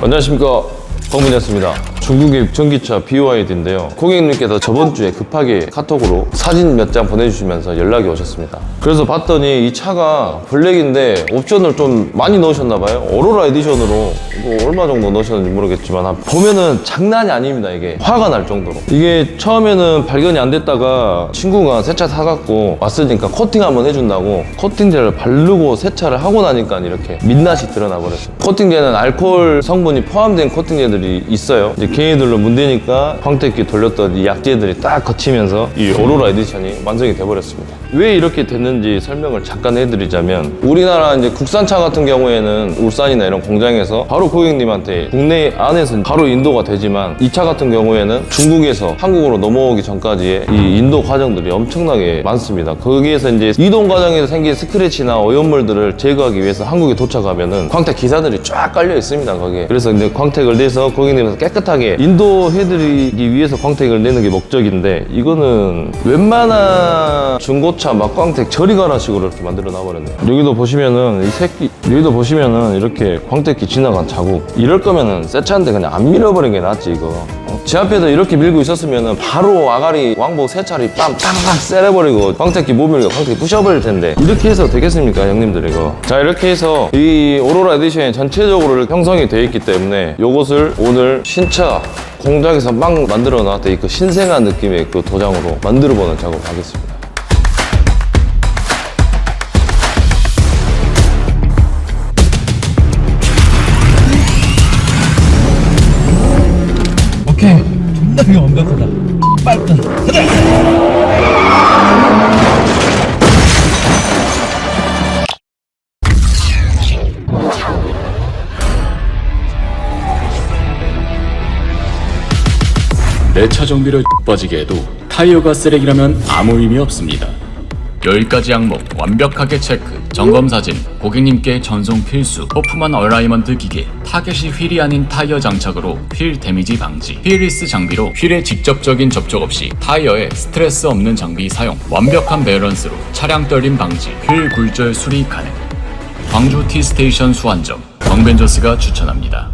안녕하십니까, 황문이었습니다. 중국의 전기차 BYD인데요. 고객님께서 저번주에 급하게 카톡으로 사진 몇 장 보내주시면서 연락이 오셨습니다. 그래서 봤더니 이 차가 블랙인데 옵션을 좀 많이 넣으셨나봐요. 오로라 에디션으로 이거 얼마 정도 넣으셨는지 모르겠지만 보면은 장난이 아닙니다. 이게 화가 날 정도로. 이게 처음에는 발견이 안 됐다가 친구가 새 차 사갖고 왔으니까 코팅 한번 해준다고 코팅제를 바르고 세차를 하고 나니까 이렇게 민낯이 드러나 버렸어요. 코팅제는 알코올 성분이 포함된 코팅제들이 있어요. 이제 걔네들로 문대니까 광택기 돌렸던 이 약재들이 딱 거치면서 이 오로라 에디션이 완성이 돼버렸습니다. 왜 이렇게 됐는지 설명을 잠깐 해드리자면, 우리나라 이제 국산차 같은 경우에는 울산이나 이런 공장에서 바로 고객님한테 국내 안에서 바로 인도가 되지만, 이 차 같은 경우에는 중국에서 한국으로 넘어오기 전까지의 이 인도 과정들이 엄청나게 많습니다. 거기에서 이제 이동 과정에서 생긴 스크래치나 오염물들을 제거하기 위해서 한국에 도착하면은 광택 기사들이 쫙 깔려 있습니다. 거기에. 그래서 이제 광택을 내서 고객님한테 깨끗하게 인도해드리기 위해서 광택을 내는 게 목적인데, 이거는 웬만한 중고차 막광택 저리 가라 식으로 이렇게 만들어 놔버렸네요. 여기도 보시면은 여기도 보시면은 이렇게 광택기 지나간 자국. 이럴 거면은 새 차인데 그냥 안 밀어버린 게 낫지 이거. 제 앞에서 이렇게 밀고 있었으면은 바로 아가리 왕복 세 차리 빰 팍팍 쎄려버리고 광택기 못 밀고 광택기 부셔버릴 텐데, 이렇게 해서 되겠습니까 형님들 이거. 자, 이렇게 해서 이 오로라 에디션이 전체적으로 형성이 되어 있기 때문에 요것을 오늘 신차 공장에서 막 만들어 놨던 그 신생한 느낌의 그 도장으로 만들어 보는 작업을 하겠습니다. 오케이, 존나 완벽하다. 빨리 내 차 정비를 빠지게 해도 타이어가 쓰레기라면 아무 의미 없습니다. 10가지 항목 완벽하게 체크, 점검 사진, 고객님께 전송 필수, 호프만 얼라이먼트 기계, 타겟이 휠이 아닌 타이어 장착으로 휠 데미지 방지, 휠리스 장비로 휠에 직접적인 접촉 없이 타이어에 스트레스 없는 장비 사용, 완벽한 밸런스로 차량 떨림 방지, 휠 굴절 수리 가능. 광주 T스테이션 수완점, 정벤저스가 추천합니다.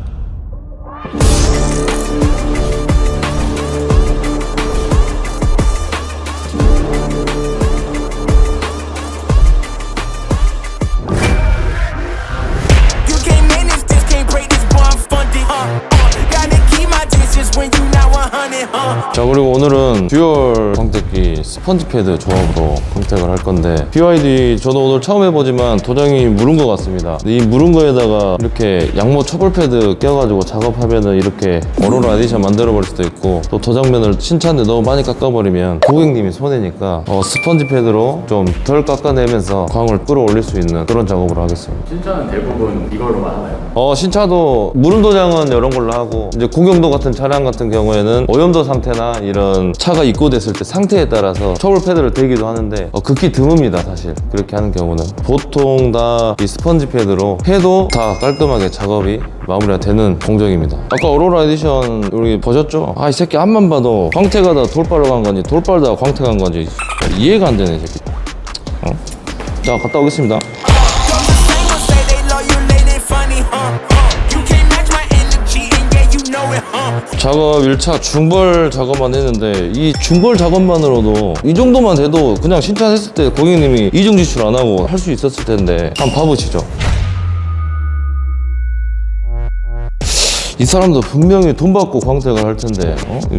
자, 그리고 오늘은 듀얼 광택기 스펀지 패드 조합으로 광택을 할 건데, BYD 저도 오늘 처음 해보지만 도장이 무른 것 같습니다. 이 무른 거에다가 이렇게 양모 초벌 패드 껴가지고 작업하면은 이렇게 오로라 에디션 만들어 버릴 수도 있고, 또 도장면을 신차인데 너무 많이 깎아버리면 고객님이 손해니까 스펀지 패드로 좀 덜 깎아내면서 광을 끌어올릴 수 있는 그런 작업을 하겠습니다. 신차는 대부분 이걸로만 하나요? 신차도 무른 도장은 이런 걸로 하고, 이제 고경도 같은 차량 같은 경우에는 오염도 상태나 이런 차가 입고됐을 때 상태에 따라서 초벌 패드를 대기도 하는데 극히 드뭅니다. 사실 그렇게 하는 경우는 보통 다 이 스펀지 패드로 해도 다 깔끔하게 작업이 마무리가 되는 공정입니다. 아까 오로라 에디션 우리 보셨죠? 이 새끼 앞만 봐도 광택하다 돌발로 간 건지 돌발다 광택한 건지 이해가 안 되네 이 새끼. 자, 갔다 오겠습니다. 작업 1차 중벌 작업만 했는데, 이 중벌 작업만으로도 이 정도만 돼도 그냥 신차 했을 때 고객님이 이중 지출 안 하고 할 수 있었을 텐데, 한번 봐보시죠. 이 사람도 분명히 돈 받고 광택을 할 텐데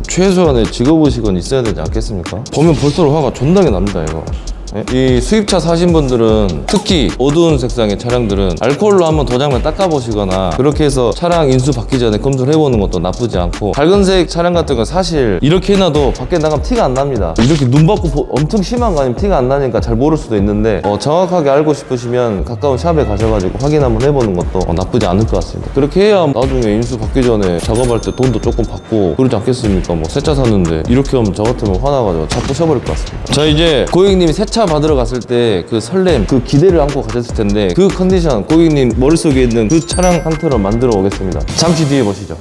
최소한의 직업의식은 있어야 되지 않겠습니까? 보면 볼수록 화가 존나게 납니다 이거. 이 수입차 사신 분들은, 특히 어두운 색상의 차량들은 알코올로 한번 도장만 닦아보시거나 그렇게 해서 차량 인수 받기 전에 검수를 해보는 것도 나쁘지 않고, 밝은색 차량 같은 건 사실 이렇게 해놔도 밖에 나가면 티가 안 납니다. 이렇게 눈 받고 엄청 심한 거 아니면 티가 안 나니까 잘 모를 수도 있는데, 정확하게 알고 싶으시면 가까운 샵에 가셔가지고 확인 한번 해보는 것도 나쁘지 않을 것 같습니다. 그렇게 해야 나중에 인수 받기 전에 작업할 때 돈도 조금 받고 그러지 않겠습니까? 뭐 새 차 샀는데 이렇게 하면 저 같으면 화나가지고 차 부셔버릴 것 같습니다. 자, 이제 고객님이 새 차 받으러 갔을 때 그 설렘, 그 기대를 안고 가셨을 텐데, 그 컨디션, 고객님 머릿속에 있는 그 차량 상태로 만들어 오겠습니다. 잠시 뒤에 보시죠.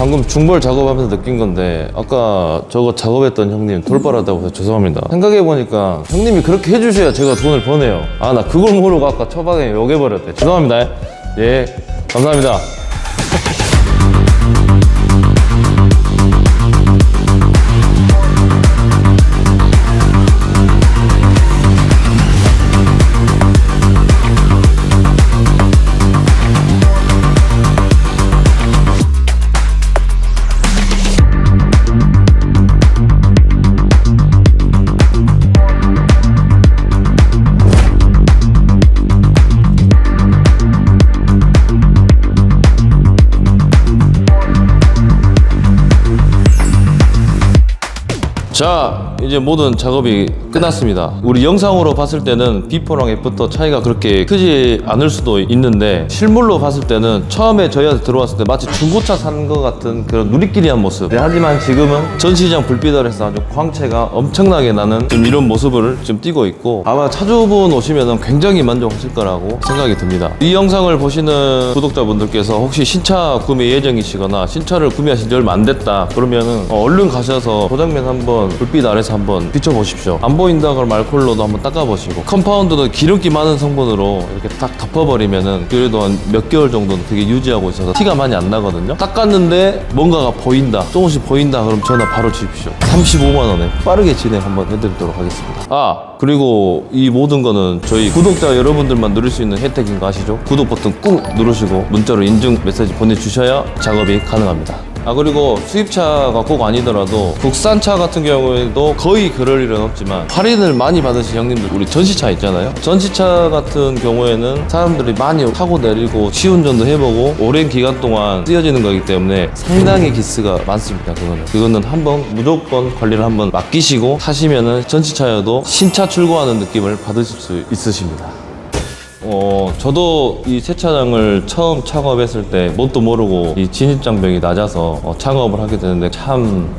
방금 중벌 작업하면서 느낀 건데 아까 저거 작업했던 형님 돌발하다고 해서 죄송합니다. 생각해보니까 형님이 그렇게 해주셔야 제가 돈을 버네요. 아, 나 그걸 모르고 아까 초반에 욕해버렸대. 죄송합니다. 예, 감사합니다. 자, 이제 모든 작업이 끝났습니다. 우리 영상으로 봤을 때는 비포랑 애프터 차이가 그렇게 크지 않을 수도 있는데 실물로 봤을 때는 처음에 저희한테 들어왔을 때 마치 중고차 산 것 같은 그런 누리끼리한 모습. 네, 하지만 지금은 전시장 불빛 아래서 아주 광채가 엄청나게 나는 지금 이런 모습을 지금 띄고 있고 아마 차주분 오시면 굉장히 만족하실 거라고 생각이 듭니다. 이 영상을 보시는 구독자분들께서 혹시 신차 구매 예정이시거나 신차를 구매하신 지 얼마 안 됐다 그러면은 얼른 가셔서 도장면 한번 불빛 아래서 한번 비춰보십시오. 안 보인다 그럼 알콜로도 한번 닦아보시고 컴파운드는 기름기 많은 성분으로 이렇게 딱 덮어버리면은 그래도 한 몇 개월 정도는 그게 유지하고 있어서 티가 많이 안 나거든요. 닦았는데 뭔가가 보인다, 조금씩 보인다 그럼 전화 바로 주십시오. 35만 원에 빠르게 진행 한번 해드리도록 하겠습니다. 아, 그리고 이 모든 거는 저희 구독자 여러분들만 누릴 수 있는 혜택인 거 아시죠? 구독 버튼 꾹 누르시고 문자로 인증 메시지 보내주셔야 작업이 가능합니다. 아, 그리고 수입차가 꼭 아니더라도 국산차 같은 경우에도 거의 그럴 일은 없지만 할인을 많이 받으신 형님들, 우리 전시차 있잖아요. 전시차 같은 경우에는 사람들이 많이 타고 내리고 시운전도 해보고 오랜 기간 동안 쓰여지는 거기 때문에 상당히 기스가 많습니다. 그거는 한번 무조건 관리를 한번 맡기시고 타시면은 전시차여도 신차 출고하는 느낌을 받으실 수 있으십니다. 저도 이 세차장을 처음 창업했을 때 뭣도 모르고 이 진입장벽이 낮아서 창업을 하게 되는데 참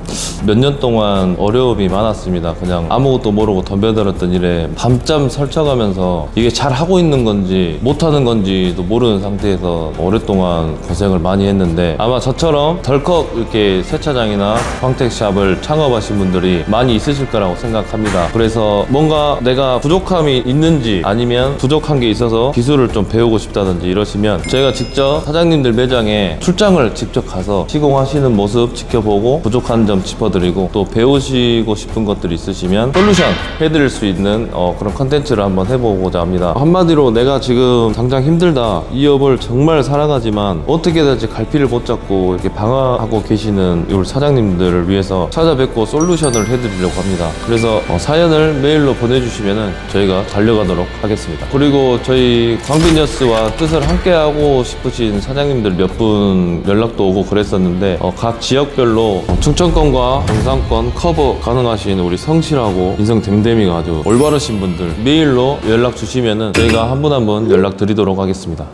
몇 년 동안 어려움이 많았습니다. 그냥 아무것도 모르고 덤벼들었던 일에 밤잠 설쳐가면서 이게 잘 하고 있는 건지 못하는 건지도 모르는 상태에서 오랫동안 고생을 많이 했는데 아마 저처럼 덜컥 이렇게 세차장이나 광택샵을 창업하신 분들이 많이 있으실 거라고 생각합니다. 그래서 뭔가 내가 부족함이 있는지 아니면 부족한 게 있어서 기술을 좀 배우고 싶다든지 이러시면 저희가 직접 사장님들 매장에 출장을 직접 가서 시공하시는 모습 지켜보고 부족한 점 짚어드리고 또 배우시고 싶은 것들이 있으시면 솔루션 해드릴 수 있는 그런 컨텐츠를 한번 해보고자 합니다. 한마디로 내가 지금 당장 힘들다, 이 업을 정말 사랑하지만 어떻게 될지 갈피를 못 잡고 이렇게 방황하고 계시는 우리 사장님들을 위해서 찾아뵙고 솔루션을 해드리려고 합니다. 그래서 사연을 메일로 보내주시면 저희가 달려가도록 하겠습니다. 그리고 저희 광빈여스와 뜻을 함께하고 싶으신 사장님들 몇 분 연락도 오고 그랬었는데 각 지역별로 충청권과 경상권 커버 가능하신 우리 성실하고 인성 댐댐이가 아주 올바르신 분들 메일로 연락 주시면은 저희가 한 분 한 분 연락 드리도록 하겠습니다.